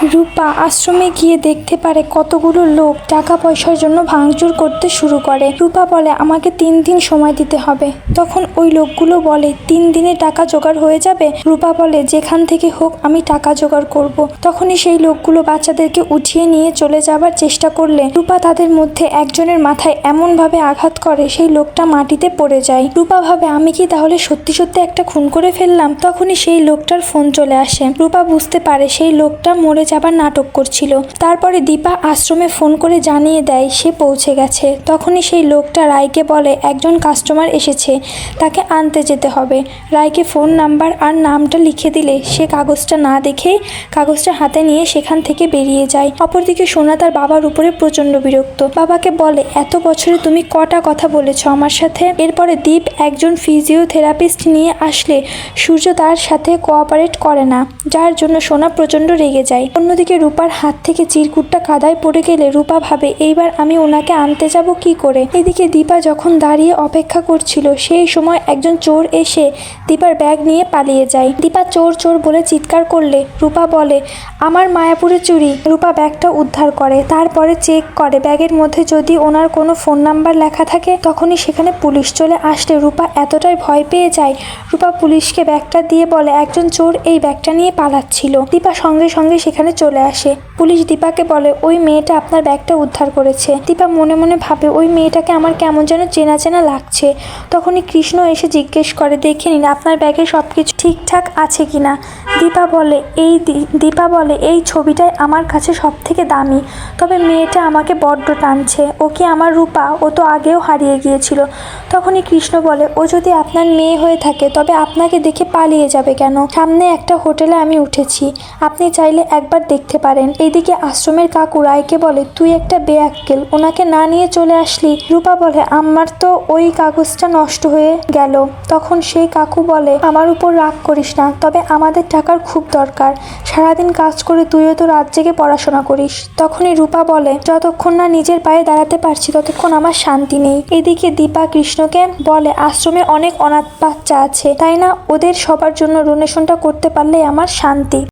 রূপা আশ্রমে গিয়ে দেখতে পারে কতগুলো লোক টাকা পয়সার জন্য ভাঙচুর করতে শুরু করে। রূপা বলে আমাকে 3 দিন সময় দিতে হবে। তখন ওই লোকগুলো বলে 3 দিনে টাকা জোগাড় হয়ে যাবে। রূপা বলে যেখান থেকে হোক আমি টাকা জোগাড় করব। তখনই সেই লোকগুলো বাচ্চাদেরকে উঠিয়ে নিয়ে চলে যাবার চেষ্টা করলে রূপা তাদের মধ্যে একজনের মাথায় এমনভাবে আঘাত করে সেই লোকটা মাটিতে পড়ে যায়। রূপা ভাবে আমি কি তাহলে সত্যি সত্যি একটা খুন করে ফেললাম। তখনই সেই লোকটার ফোন চলে আসে। রূপা বুঝতে পারে সেই লোকটা মরে যাবার নাটক করছিল। তারপরে দীপা আশ্রমে ফোন করে জানিয়ে দেয় সে পৌঁছে গেছে। তখনই সেই লোকটা রায়কে বলে একজন কাস্টমার এসেছে, তাকে আনতে যেতে হবে। রায়কে ফোন নাম্বার আর নামটা লিখে দিলে সে কাগজটা না দেখেই কাগজটা হাতে নিয়ে সেখান থেকে বেরিয়ে যায়। অপরদিকে সোনা তার বাবার উপরে প্রচন্ড বিরক্ত। বাবাকে বলে এত বছরে তুমি কটা কথা বলেছ আমার সাথে। এরপরে দীপ একজন ফিজিওথেরাপিস্ট নিয়ে আসলে সূর্য তার সাথে কোঅপারেট করে না, যার জন্য সোনা প্রচন্ড রেগে যায়। অন্যদিকে রূপার হাত থেকে চিরকুটটা কাদায় পড়ে গেলে রূপা ভাবে এইবার আমি ওনাকে আনতে যাব কি করে। এদিকে দীপা যখন দাঁড়িয়ে অপেক্ষা করছিল সেই সময় একজন চোর এসে দীপার ব্যাগ নিয়ে পালিয়ে যায়। দীপা চোর চোর বলে চিৎকার করলে রূপা বলে আমার মায়াপুরে চুরি। রূপা ব্যাগটা উদ্ধার করে, তারপরে চেক করে ব্যাগের মধ্যে যদি ওনার কোনো ফোন নাম্বার লেখা থাকে। তখনই সেখানে পুলিশ চলে আসলে রূপা এতটাই ভয় পেয়ে যায়। রূপা পুলিশকে ব্যাগটা দিয়ে বলে একজন চোর এই ব্যাগটা নিয়ে পালাচ্ছিল। দীপা সঙ্গে সঙ্গে সেখানে চলে আসে। পুলিশ দীপাকে বলে ওই মেয়েটা আপনার ব্যাগটা উদ্ধার করেছে। দীপা মনে মনে ভাবে ওই মেয়েটাকে আমার কেমন যেন চেনা চেনা লাগছে। তখনই কৃষ্ণ এসে জিজ্ঞেস করে দেখে নিন আপনার ব্যাগে সব কিছু ঠিকঠাক আছে কিনা। দীপা বলে এই ছবিটাই আমার কাছে সব থেকে দামি, তবে মেয়েটা আমাকে বড্ড টানছে। ও কি আমার রূপা? ও তো আগেও হারিয়ে গিয়েছিল। তখনই কৃষ্ণ বলে ও যদি আপনার মেয়ে হয়ে থাকে তবে আপনাকে দেখে পালিয়ে যাবে কেন? সামনে একটা হোটেলে আমি উঠেছি, আপনি চাইলে একবার দেখতে পারেন। এইদিকে আশ্রমের কাকু রায়কে বলে তুই একটা বেয়াক্কেল, ওনাকে না নিয়ে চলে আসলি। রূপা বলে আমার তো ওই কাগজটা নষ্ট হয়ে গেল। তখন সেই কাকু বলে আমার উপর রাগ করিস না, তবে আমাদের টাকার খুব দরকার। সারাদিন কাজ করে তুইও তো রাত জেগে পড়াশোনা করিস। তখনই রূপা বলে যতক্ষণ না নিজের পায়ে দাঁড়াতে পারছি ততক্ষণ আমার শান্তি নেই। এদিকে দীপা কৃষ্ণকে বলে আশ্রমে অনেক অনাথ বাচ্চা আছে, তাই না? ওদের সবার জন্য ডোনেশনটা করতে পারলে আমার শান্তি।